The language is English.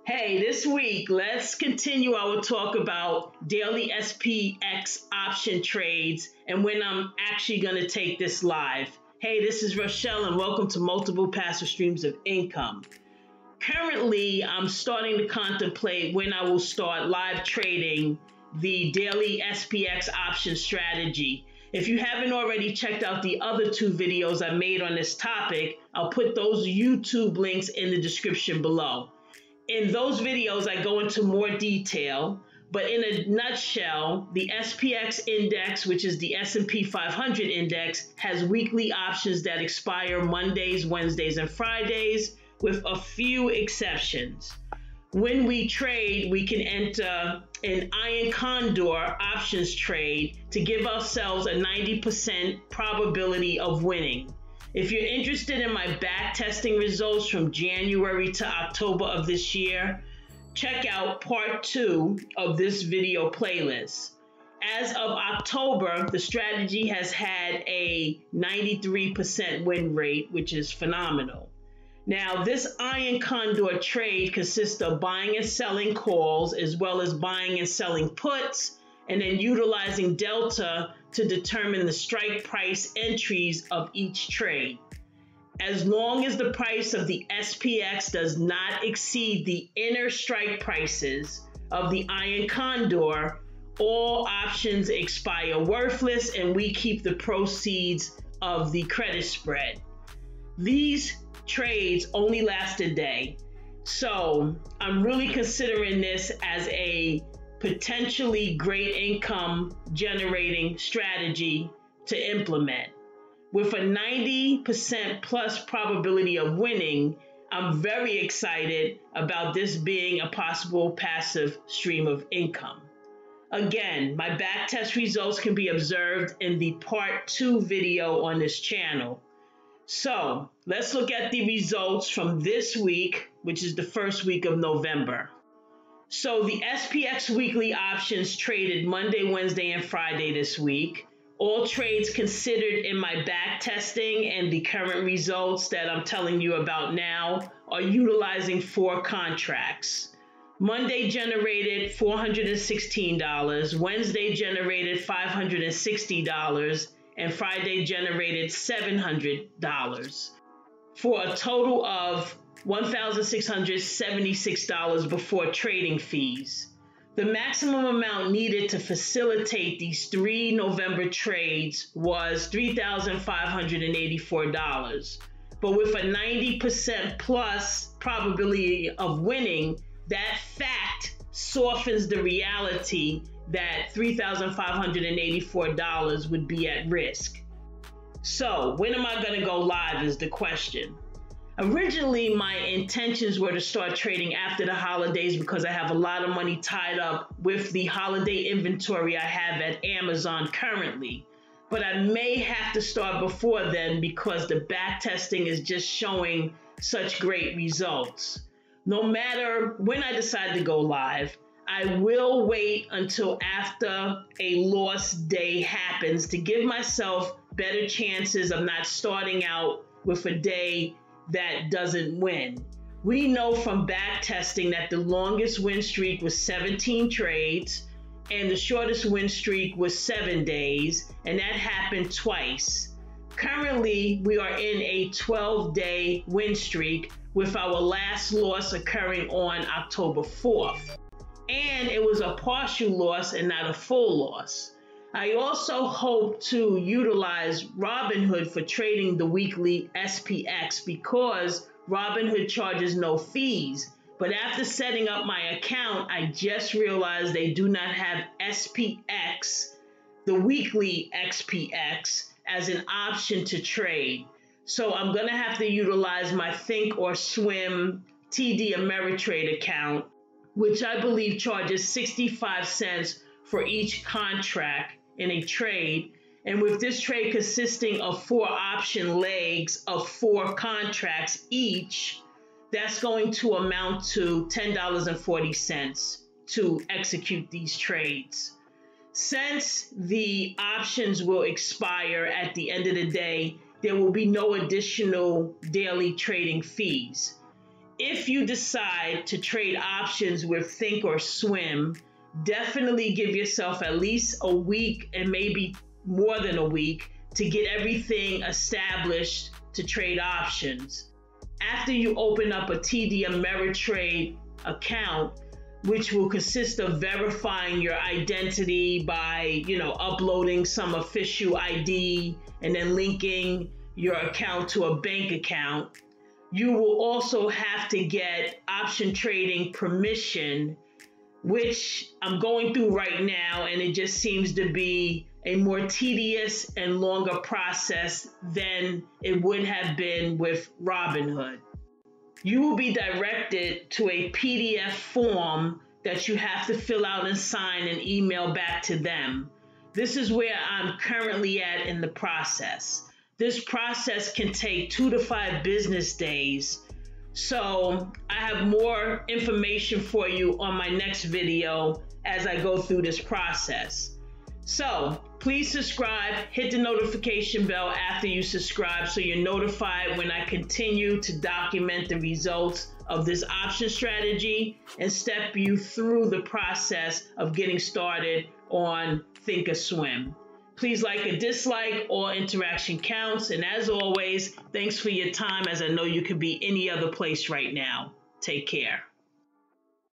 Hey, this week, let's continue our talk about daily SPX option trades and when I'm actually going to take this live. Hey, this is Rochelle and welcome to Multiple Passive Streams of Income. Currently, I'm starting to contemplate when I will start live trading the daily SPX option strategy. If you haven't already checked out the other two videos I made on this topic, I'll put those YouTube links in the description below. In those videos, I go into more detail, but in a nutshell, the SPX index, which is the S&P 500 index, has weekly options that expire Mondays, Wednesdays, and Fridays, with a few exceptions. When we trade, we can enter an iron condor options trade to give ourselves a 90% probability of winning. If you're interested in my back testing results from January to October of this year, check out part 2 of this video playlist. As of October, the strategy has had a 93% win rate, which is phenomenal. Now, this iron condor trade consists of buying and selling calls as well as buying and selling puts, and then utilizing delta to determine the strike price entries of each trade. As long as the price of the SPX does not exceed the inner strike prices of the iron condor, all options expire worthless and we keep the proceeds of the credit spread. These trades only last a day, so I'm really considering this as a potentially great income generating strategy to implement. With a 90% plus probability of winning, I'm very excited about this being a possible passive stream of income. Again, my backtest results can be observed in the part 2 video on this channel. So let's look at the results from this week, which is the first week of November. So the SPX weekly options traded Monday, Wednesday, and Friday this week. All trades considered in my back testing and the current results that I'm telling you about now are utilizing 4 contracts. Monday generated $416, Wednesday generated $560, and Friday generated $700 for a total of $1,676 before trading fees. The maximum amount needed to facilitate these 3 November trades was $3,584. But with a 90% plus probability of winning, that fact softens the reality that $3,584 would be at risk. So when am I going to go live is the question. Originally, my intentions were to start trading after the holidays because I have a lot of money tied up with the holiday inventory I have at Amazon currently. But I may have to start before then because the back testing is just showing such great results. No matter when I decide to go live, I will wait until after a loss day happens to give myself better chances of not starting out with a day that doesn't win. We know from back testing that the longest win streak was 17 trades and the shortest win streak was 7 days, and that happened twice. Currently, we are in a 12-day win streak with our last loss occurring on October 4th. And it was a partial loss and not a full loss. I also hope to utilize Robinhood for trading the weekly SPX because Robinhood charges no fees. But after setting up my account, I just realized they do not have SPX, the weekly SPX, as an option to trade. So I'm going to have to utilize my THINKORSWIM TD Ameritrade account, which I believe charges 65 cents for each contract in a trade. And with this trade consisting of 4 option legs of 4 contracts each, that's going to amount to $10.40 to execute these trades. Since the options will expire at the end of the day, there will be no additional daily trading fees. if you decide to trade options with THINKORSWIM, definitely give yourself at least a week and maybe more than a week to get everything established to trade options. After you open up a TD Ameritrade account, which will consist of verifying your identity by, uploading some official ID and then linking your account to a bank account, you will also have to get option trading permission, which I'm going through right now, and it just seems to be a more tedious and longer process than it would have been with Robinhood. You will be directed to a PDF form that you have to fill out and sign and email back to them. This is where I'm currently at in the process. This process can take 2 to 5 business days. So I have more information for you on my next video as I go through this process. So please subscribe, hit the notification bell after you subscribe so you're notified when I continue to document the results of this option strategy and step you through the process of getting started on THINKORSWIM. Please like or dislike, all interaction counts. And as always, thanks for your time, as I know you could be any other place right now. Take care.